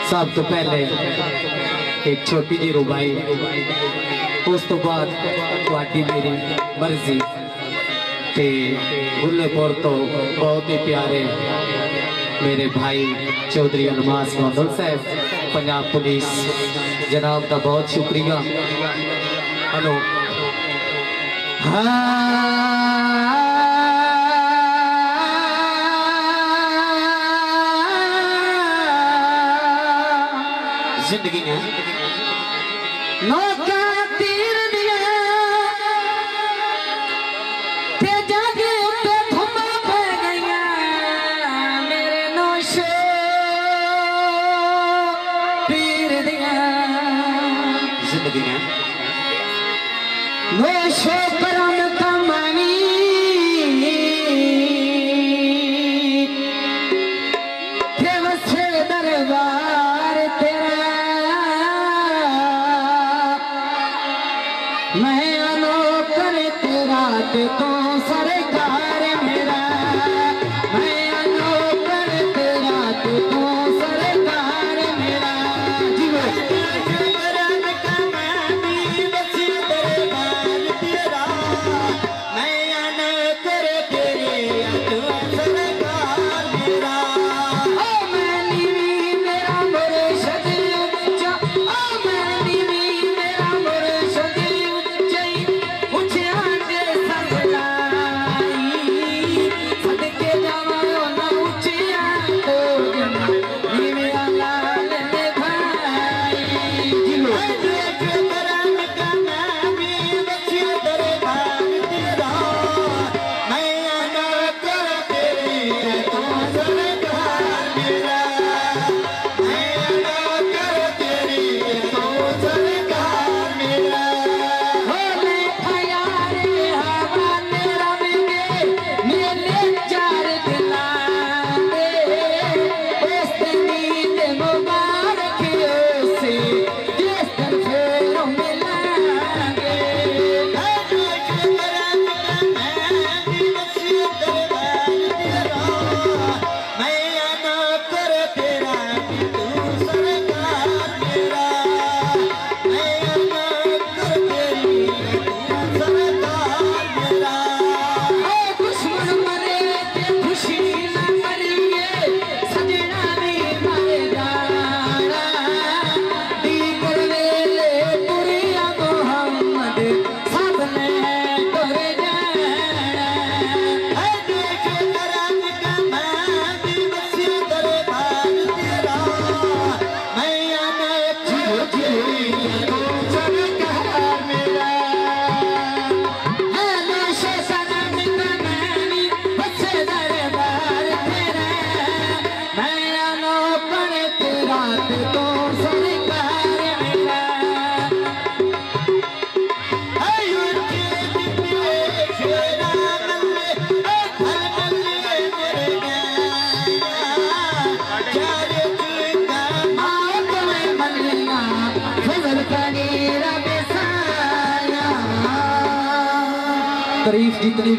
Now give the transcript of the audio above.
सब तो पहले एक छोटी जी रुबाई, उस तो बाद तुहाडी मेरी मर्जी ते गुल्लेपुर तो बहुत ही प्यारे मेरे भाई चौधरी अनमास गोंदल साहब, पंजाब पुलिस जनाब का बहुत शुक्रिया। हेलो जिंदगी है नौका तीर दिया ते जागे उत्ते धुमा पै गईया मेरे नौशे तीर दिया। जिंदगी है नौशे परम कमानी थे वसे दरबार मैं अनोकर तेरा तो सरकार मेरा, मैं अनोकर तेरा तो सरकार मेरा। तारीफ जितनी